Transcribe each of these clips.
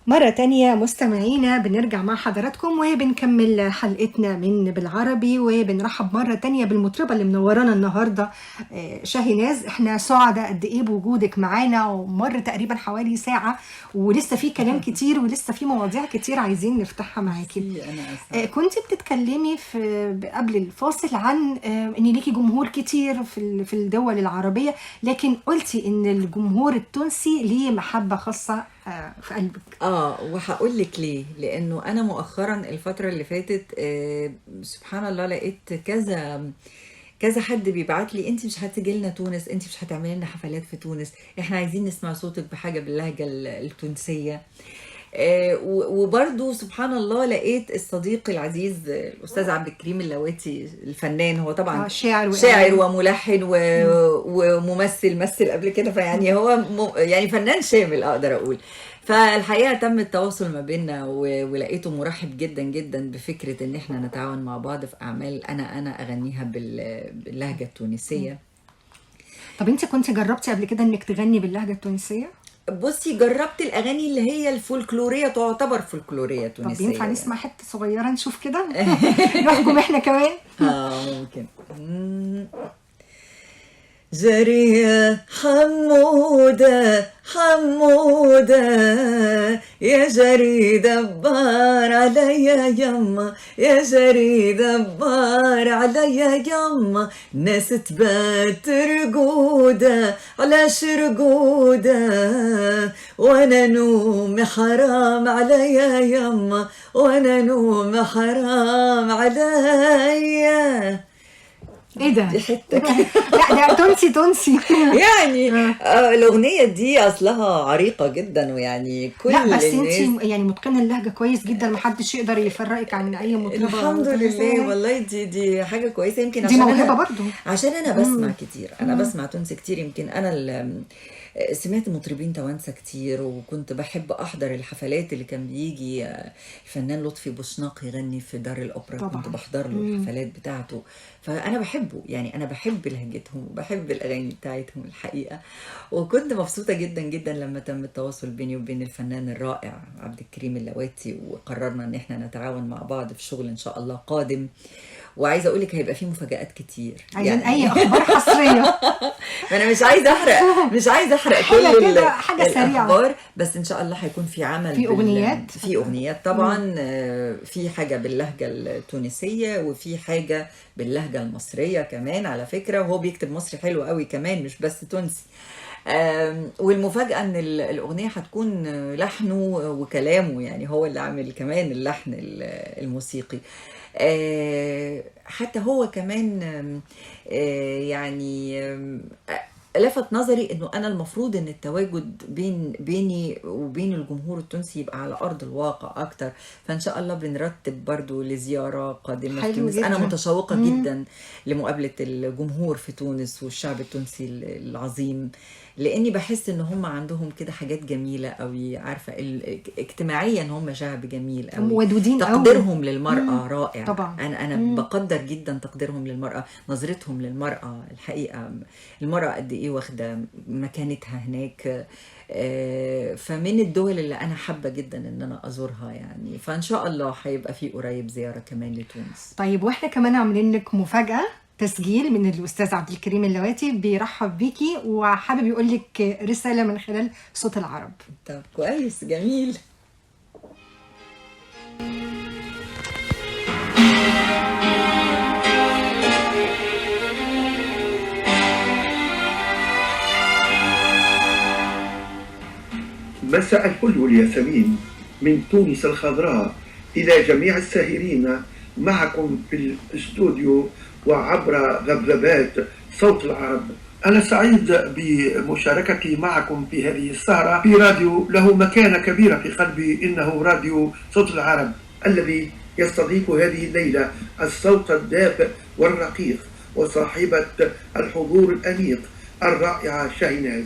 مرة تانية مستمعينا بنرجع مع حضراتكم وبنكمل حلقتنا من بالعربي، وبنرحب مرة تانية بالمطربة اللي منورانا النهاردة شاهيناز. احنا سعداء قد ايه بوجودك معانا، ومر تقريبا حوالي ساعة ولسه في كلام كتير ولسه في مواضيع كتير عايزين نفتحها معاكي. كنت بتتكلمي قبل الفاصل عن ان ليكي جمهور كتير في الدول العربية، لكن قلتي ان الجمهور التونسي ليه محبة خاصة في قلبك. وهقول لك ليه. لانه انا مؤخرا الفتره اللي فاتت سبحان الله لقيت كذا حد بيبعت لي: انت مش هتيجي لنا تونس، انت مش هتعملي لنا حفلات في تونس، احنا عايزين نسمع صوتك بحاجه باللهجه التونسيه. وبرضو سبحان الله لقيت الصديق العزيز الأستاذ عبد الكريم اللواتي الفنان، هو طبعا شاعر وملحن وممثل، مثل قبل كده، فيعني هو يعني فنان شامل أقدر أقول. فالحقيقة تم التواصل ما بيننا ولقيته مرحب جدا جدا بفكرة ان احنا نتعاون مع بعض في أعمال أنا أغنيها باللهجة التونسية. طب انت كنت جربتي قبل كده انك تغني باللهجة التونسية؟ بصي، جربت الاغاني اللي هي الفولكلوريه، تعتبر فولكلوريه تونسيه. طب ينفع نسمع حته صغيره نشوف كده نحكم احنا كمان؟ ممكن. جرية حمودة يا جري دبار عليا يما، يا جري دبار عليا يما، ناس تبات رقودة على شرقودة، وانا نوم حرام عليا يما، وانا نوم حرام عليا. ايه ده؟ دي حته لا ده تونسي يعني. الاغنيه دي اصلها عريقه جدا، ويعني كل لا بس انت يعني متقنه اللهجه كويس جدا، محدش يقدر يفرقك عن اي مطربه. الحمد لله والله. دي حاجه كويسه. يمكن دي موهبه برضو، عشان انا بسمع كتير، انا بسمع تونسي كتير. يمكن انا سمعت مطربين توانسه كتير، وكنت بحب احضر الحفلات اللي كان بيجي الفنان لطفي بوشناق يغني في دار الاوبرا طبعا. كنت بحضر له الحفلات بتاعته، فانا بحبه يعني، انا بحب لهجتهم وبحب الاغاني بتاعتهم الحقيقه. وكنت مبسوطه جدا جدا لما تم التواصل بيني وبين الفنان الرائع عبد الكريم اللواتي، وقررنا ان احنا نتعاون مع بعض في شغل ان شاء الله قادم. وعايزه اقول لك هيبقى فيه مفاجآت كتير، عايزين يعني اي اخبار حصريه. انا مش عايزه احرق كل حاجه الاخبار، بس ان شاء الله هيكون في عمل، في اغنيات طبعا. في حاجه باللهجه التونسيه، وفي حاجه باللهجه المصريه كمان على فكره، وهو بيكتب مصري حلو قوي كمان مش بس تونسي. والمفاجاه ان الاغنيه هتكون لحنه وكلامه، يعني هو اللي عامل كمان اللحن الموسيقي. حتى هو كمان يعني لفت نظري انه انا المفروض ان التواجد بيني وبين الجمهور التونسي يبقى على ارض الواقع اكتر. فان شاء الله بنرتب برضو لزياره قادمه في تونس. انا متشوقه جدا لمقابله الجمهور في تونس والشعب التونسي العظيم، لاني بحس ان هم عندهم كده حاجات جميله قوي، عارفه اجتماعيا هم شعب جميل قوي، ودودين، تقديرهم للمراه رائع طبعا. انا بقدر جدا تقديرهم للمراه، نظرتهم للمراه الحقيقه. المراه قد ايه واخده مكانتها هناك. فمن الدول اللي انا حابه جدا ان انا ازورها يعني. فان شاء الله هيبقى في قريب زياره كمان لتونس. طيب واحنا كمان عاملين لك مفاجاه، تسجيل من الأستاذ عبد الكريم اللواتي بيرحب بيكي وحابب يقول لك رسالة من خلال صوت العرب. طب كويس، جميل. مساء الفل والياسمين من تونس الخضراء إلى جميع الساهرين معكم في الاستوديو وعبر ذبذبات صوت العرب. أنا سعيد بمشاركتي معكم في هذه السهرة في راديو له مكانة كبيرة في قلبي، إنه راديو صوت العرب الذي يستضيف هذه الليلة الصوت الدافئ والرقيق وصاحبة الحضور الأنيق الرائعة شاهيناز.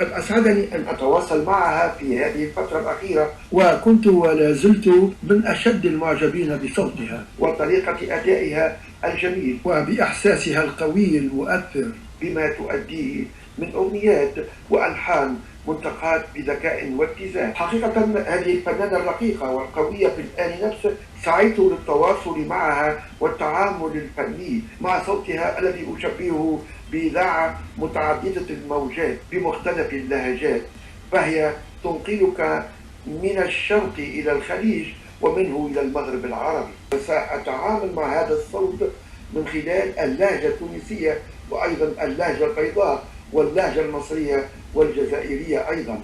قد أسعدني أن أتواصل معها في هذه الفترة الأخيرة، وكنت ولا زلت من أشد المعجبين بصوتها وطريقة أدائها الجميل وبإحساسها القوي المؤثر بما تؤديه من أغنيات وألحان منتقاة بذكاء واتزان. حقيقة هذه الفنانة الرقيقة والقوية في الآن نفسه سعيت للتواصل معها والتعامل الفني مع صوتها الذي أشبهه بإذاعة متعددة الموجات بمختلف اللهجات، فهي تنقلك من الشرق إلى الخليج ومنه إلى المغرب العربي. وسأتعامل مع هذا الصوت من خلال اللهجة التونسية وأيضا اللهجة البيضاء واللهجة المصرية والجزائرية أيضا.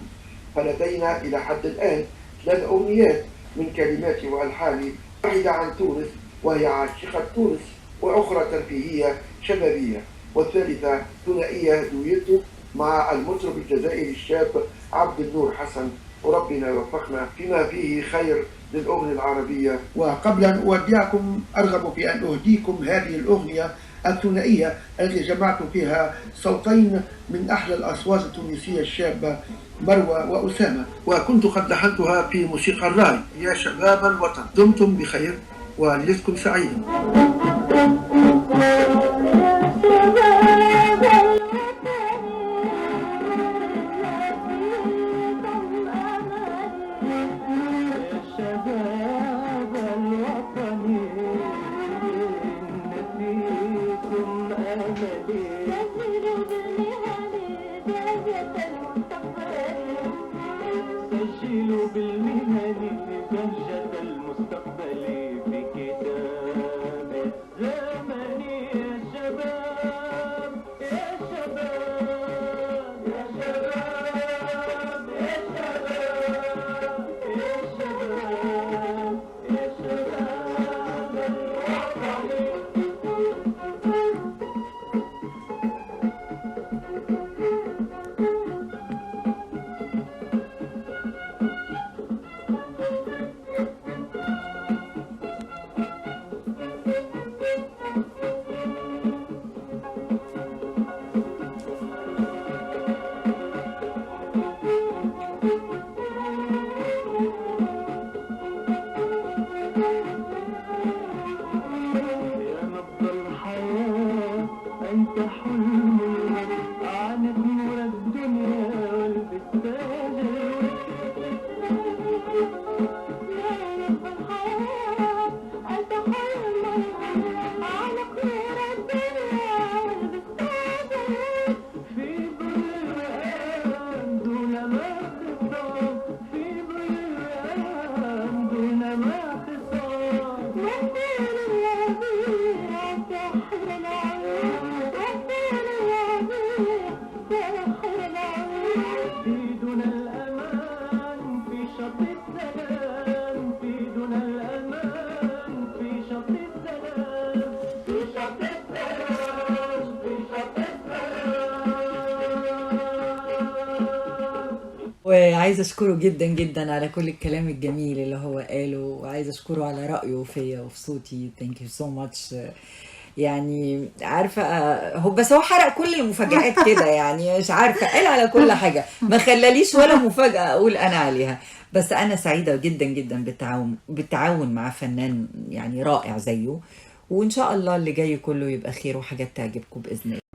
فلدينا إلى حد الآن 3 أغنيات من كلماتي وألحاني، واحدة عن تونس وهي عاشقة تونس، وأخرى ترفيهية شبابية، والثالثة ثنائية دويتو مع المطرب الجزائري الشاب عبد النور حسن، وربنا يوفقنا فيما فيه خير للأغنية العربية. وقبل أن أودعكم أرغب في أن أهديكم هذه الأغنية الثنائية التي جمعت فيها صوتين من أحلى الأصوات التونسية الشابة مروة وأسامة، وكنت قد لحنتها في موسيقى الراي. يا شباب الوطن، دمتم بخير وليلتكم سعيدة. سجلوا بالمهن بهجة المستقبل في كتاب الزمن. يا شباب يا شباب يا شباب يا شباب يا شباب يا شباب أنت حلم عانت نور الدنيا والبستان. يا رب الحياة أنت حلم عانت نور الدنيا والبستان. في ظل الريان دون ما خصام، في ظل الريان دون ما خصام. مثل الربيع سحر العيون، في دون الأمان في شط السلام، في دون الأمان في شط السلام، في شط السلام، في شط السلام. وعايزة أشكره جدا جدا على كل الكلام الجميل اللي هو قاله، وعايزة أشكره على رأيه فيا وفي صوتي. Thank you so much. يعني عارفة هو بس هو حرق كل المفاجآت كده، يعني مش عارفة قال على كل حاجة، ما خلاليش ولا مفاجأة أقول أنا عليها. بس أنا سعيدة جدا جدا بالتعاون مع فنان يعني رائع زيه، وإن شاء الله اللي جاي كله يبقى خير وحاجات تعجبكم بإذن الله.